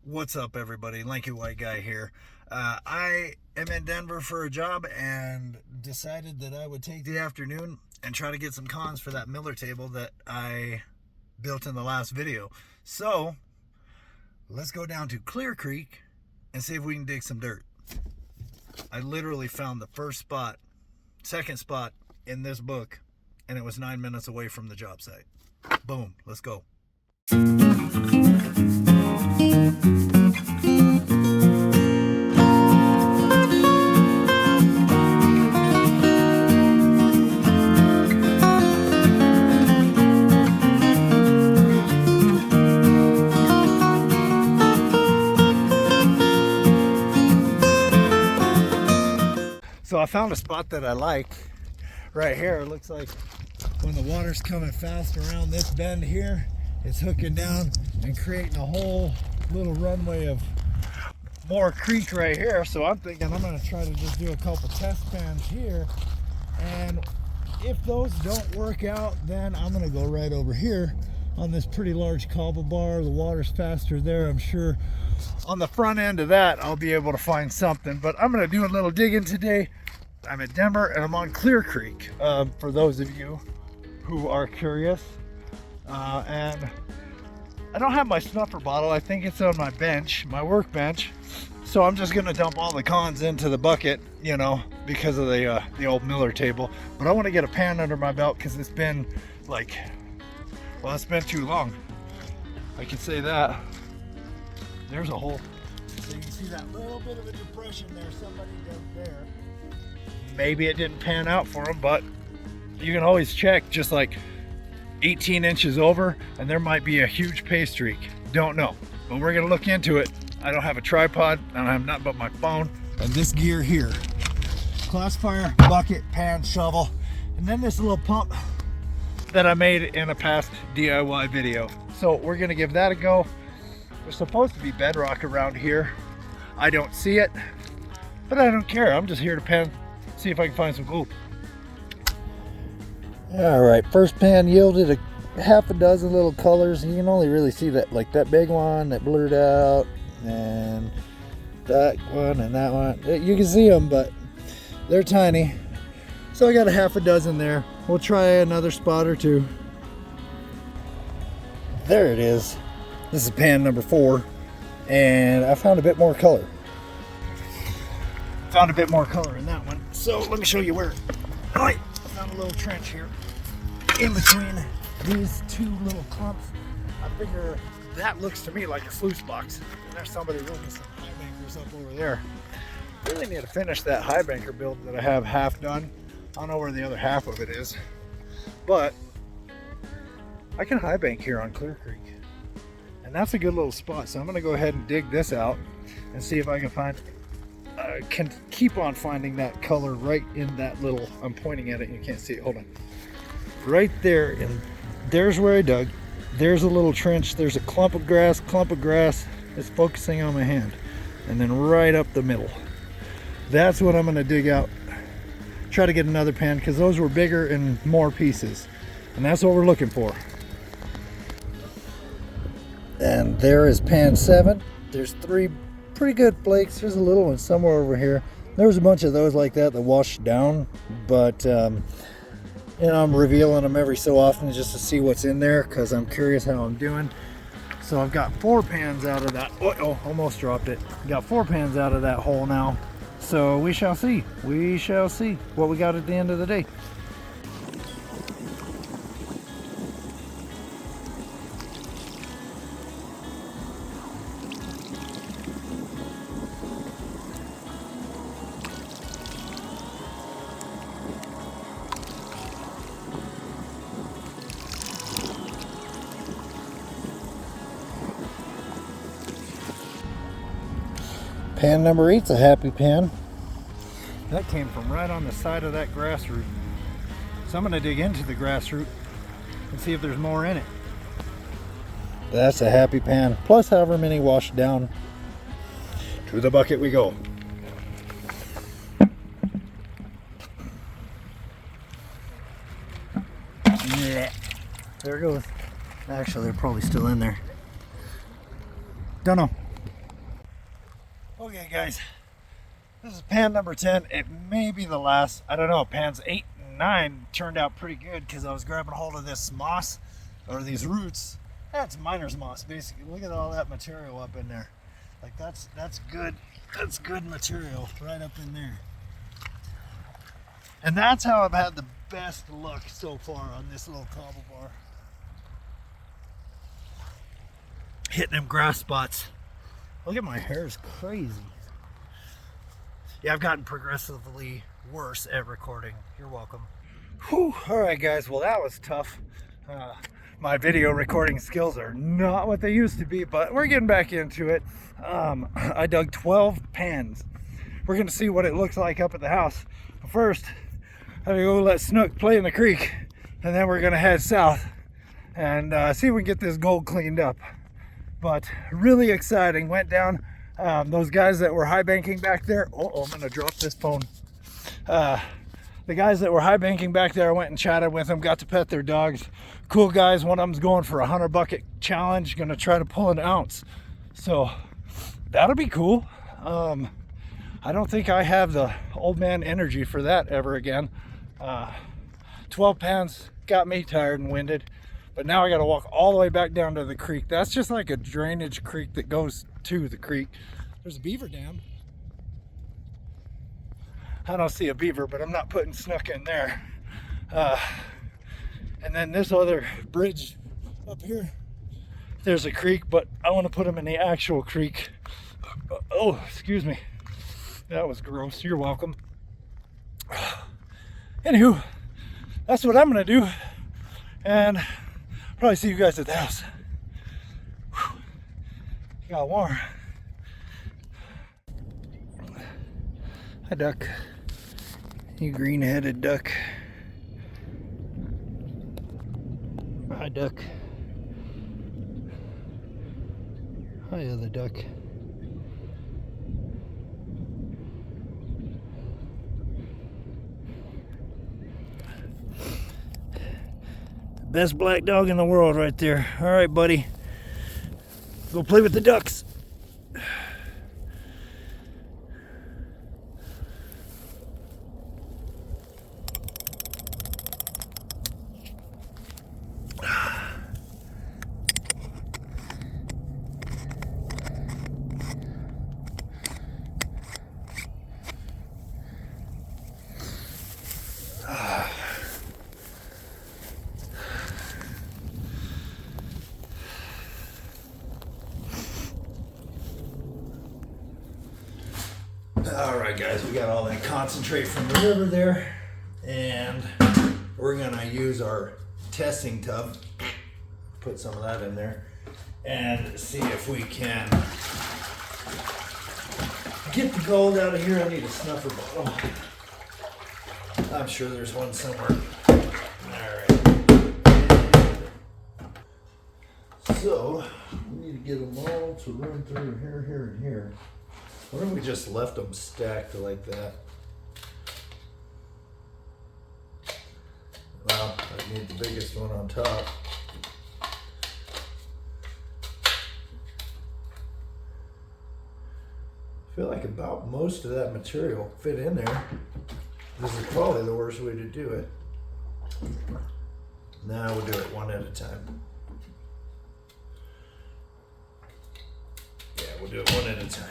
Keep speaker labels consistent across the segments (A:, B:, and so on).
A: What's up, everybody? Lanky White Guy here. I am in Denver for a job and decided that I would take the afternoon and try to get some cons for that Miller table that I built in the last video. So let's go down to Clear Creek and see if we can dig some dirt. I literally found the second spot in this book, and it was 9 minutes away from the job site. Boom, let's go. So I found a spot that I like right here. It looks like when the water's coming fast around this bend here, it's hooking down and creating a whole little runway of more creek right here. So I'm thinking I'm going to try to just do a couple test pans here, and if those don't work out, then I'm going to go right over here on this pretty large cobble bar. The water's faster there. I'm sure on the front end of that I'll be able to find something, but I'm going to do a little digging today. I'm at Denver and I'm on Clear Creek, for those of you who are curious. And I don't have my snuffer bottle. I think it's on my bench, my workbench. So I'm just gonna dump all the cons into the bucket, you know, because of the old Miller table. But I want to get a pan under my belt because it's been like, well, it's been too long. I can say that. There's a hole. So you can see that little bit of a depression there. Somebody dug there. Maybe it didn't pan out for them, but you can always check just like 18 inches over and there might be a huge pay streak. Don't know, but we're gonna look into it. I don't have a tripod. I don't have nothing but my phone and this gear here. Classifier, bucket, pan, shovel, and then this little pump that I made in a past DIY video. So we're gonna give that a go. There's supposed to be bedrock around here. I don't see it, but I don't care. I'm just here to pan, see if I can find some gold. All right, first pan yielded a half a dozen little colors. You can only really see that, like that big one that blurred out, and that one and that one. You can see them, but they're tiny. So I got a half a dozen there. We'll try another spot or two. There it is. This is pan number 4, and I found a bit more color. Found a bit more color in that one. So let me show you where. Oh, I found a little trench here in between these two little clumps. I figure that looks to me like a sluice box. And there's somebody building some high bankers up over there. Really need to finish that high banker build that I have half done. I don't know where the other half of it is, but I can high bank here on Clear Creek. And that's a good little spot. So I'm gonna go ahead and dig this out and see if I can find, can keep on finding that color right in that little, I'm pointing at it and you can't see it, hold on. Right there, and there's where I dug. There's a little trench, there's a clump of grass that's focusing on my hand. And then right up the middle. That's what I'm gonna dig out. Try to get another pan because those were bigger and more pieces. And that's what we're looking for. And there is pan 7. There's 3 pretty good flakes. There's a little one somewhere over here. There was a bunch of those like that washed down, but you know, I'm revealing them every so often just to see what's in there because I'm curious how I'm doing. So I've got 4 pans out of that. Oh, almost dropped it. Got 4 pans out of that hole now. So we shall see. We shall see what we got at the end of the day. Pan number 8's a happy pan. That came from right on the side of that grass root. So I'm going to dig into the grass root and see if there's more in it. That's a happy pan. Plus however many washed down. To the bucket we go. Yeah. There it goes. Actually, they're probably still in there. Don't know. Okay guys, this is pan number 10. It may be the last. I don't know. Pans 8 and 9 turned out pretty good because I was grabbing hold of this moss or these roots. That's miner's moss basically. Look at all that material up in there. Like that's good. That's good material right up in there. And that's how I've had the best luck so far on this little cobble bar. Hitting them grass spots. Look at my hair, is crazy. Yeah, I've gotten progressively worse at recording. You're welcome. Whew. All right, guys. Well, that was tough. My video recording skills are not what they used to be, but we're getting back into it. I dug 12 pans. We're going to see what it looks like up at the house. But first, I'm going to go let Snook play in the creek, and then we're going to head south and see if we can get this gold cleaned up. But really exciting. Went down. Those guys that were high banking back there. Oh, I'm gonna drop this phone. The guys that were high banking back there, I went and chatted with them. Got to pet their dogs. Cool guys. One of them's going for a 100 bucket challenge. Gonna try to pull an ounce. So that'll be cool. I don't think I have the old man energy for that ever again. 12 pans got me tired and winded. But now I got to walk all the way back down to the creek. That's just like a drainage creek that goes to the creek. There's a beaver dam. I don't see a beaver, but I'm not putting Snook in there. And then this other bridge up here, there's a creek, but I want to put him in the actual creek. Oh, excuse me. That was gross. You're welcome. Anywho, that's what I'm going to do. And probably see you guys at the house. Whew. It got warm. Hi, duck. You green-headed duck. Hi, duck. Hi, other duck. Best black dog in the world right there. All right, buddy. Go play with the ducks. Alright guys, we got all that concentrate from the river there, and we're gonna use our testing tub, put some of that in there, and see if we can get the gold out of here. I need a snuffer bottle. I'm sure there's one somewhere. Alright. So, we need to get them all to run through here, here, and here. What if we just left them stacked like that? Well, I need the biggest one on top. I feel like about most of that material fit in there. This is probably the worst way to do it. Now we'll do it one at a time. Yeah, we'll do it one at a time.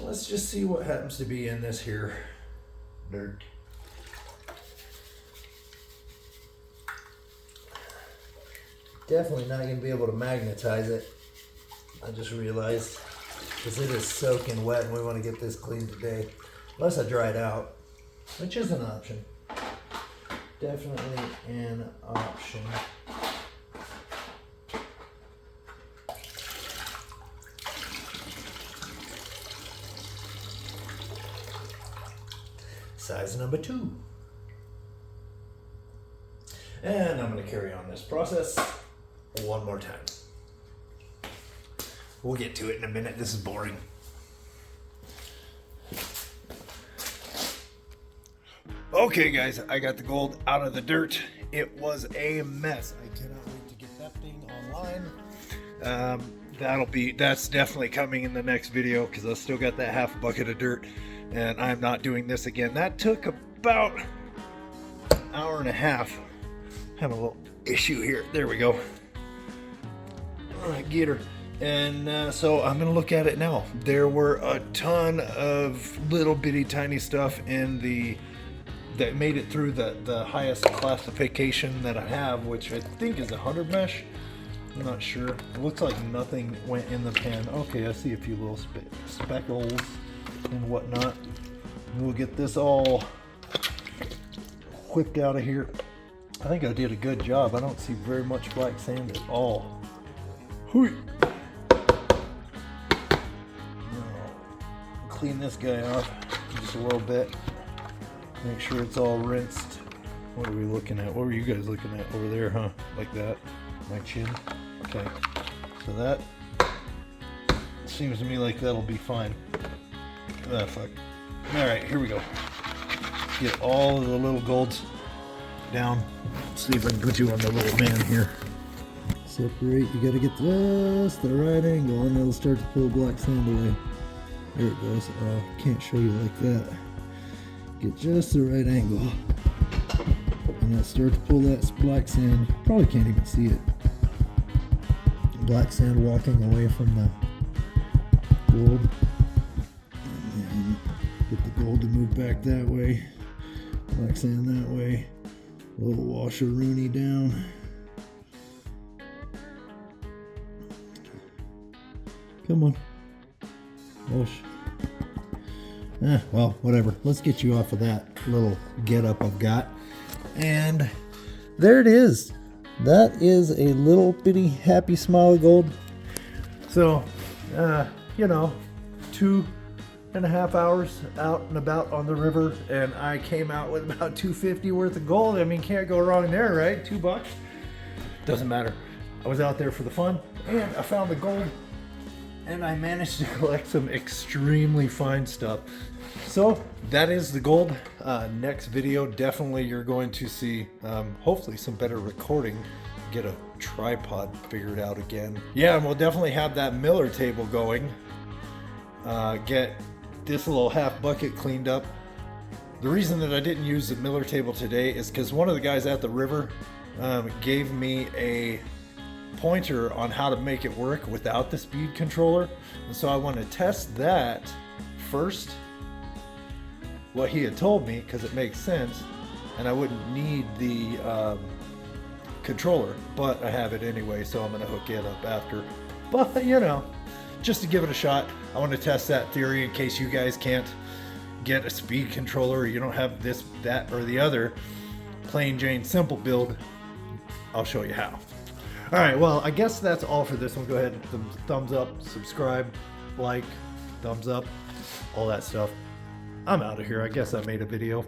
A: Let's just see what happens to be in this here dirt. Definitely not going to be able to magnetize it. I just realized, because it is soaking wet and we want to get this clean today. Unless I dry it out, which is an option. Definitely an option. Size number 2. And I'm going to carry on this process one more time. We'll get to it in a minute. This is boring. Okay guys, I got the gold out of the dirt. It was a mess. I cannot wait to get that that thing online. That's definitely coming in the next video, because I still got that half bucket of dirt, and I'm not doing this again. That took about an hour and a half. Have a little issue here. There we go. All right, get her. And so I'm gonna look at it now. There were a ton of little bitty tiny stuff that made it through the highest classification that I have, which I think is 100 mesh. I'm not sure. It looks like nothing went in the pan. Okay, I see a few little speckles and whatnot. And we'll get this all whipped out of here. I think I did a good job. I don't see very much black sand at all. Hui. Clean this guy off just a little bit. Make sure it's all rinsed. What are we looking at? What were you guys looking at over there, huh? Like that? My chin? Okay. So that seems to me like that'll be fine. Ah, fuck. Alright, here we go. Get all of the little golds down. Let's see if I can put you on the little man here. Separate. You gotta get just the right angle, and it'll start to pull black sand away. There it goes. Oh, can't show you like that. Get just the right angle, and that'll start to pull that black sand. You probably can't even see it. Black sand walking away from the gold. And then get the gold to move back that way. Black sand that way. A little washer-rooney down. Come on. Whoosh. Well, whatever. Let's get you off of that little get-up I've got. And there it is. That is a little bitty happy smile of gold. So, you know, 2.5 hours out and about on the river, and I came out with about $250 worth of gold. I mean, can't go wrong there, right? $2. Doesn't matter. I was out there for the fun, and I found the gold. And I managed to collect some extremely fine stuff. So that is the gold. Next video, definitely you're going to see hopefully some better recording. Get a tripod figured out again. Yeah, and we'll definitely have that Miller table going. Get this little half bucket cleaned up. The reason that I didn't use the Miller table today is because one of the guys at the river gave me a pointer on how to make it work without the speed controller, and so I want to test that first, what he had told me, because it makes sense and I wouldn't need the controller, but I have it anyway, so I'm going to hook it up after. But you know, just to give it a shot, I want to test that theory in case you guys can't get a speed controller, or you don't have this, that, or the other. Plain Jane simple build. I'll show you how. All right, well, I guess that's all for this one. Go ahead and thumbs up, subscribe, like, thumbs up, all that stuff. I'm out of here. I guess I made a video.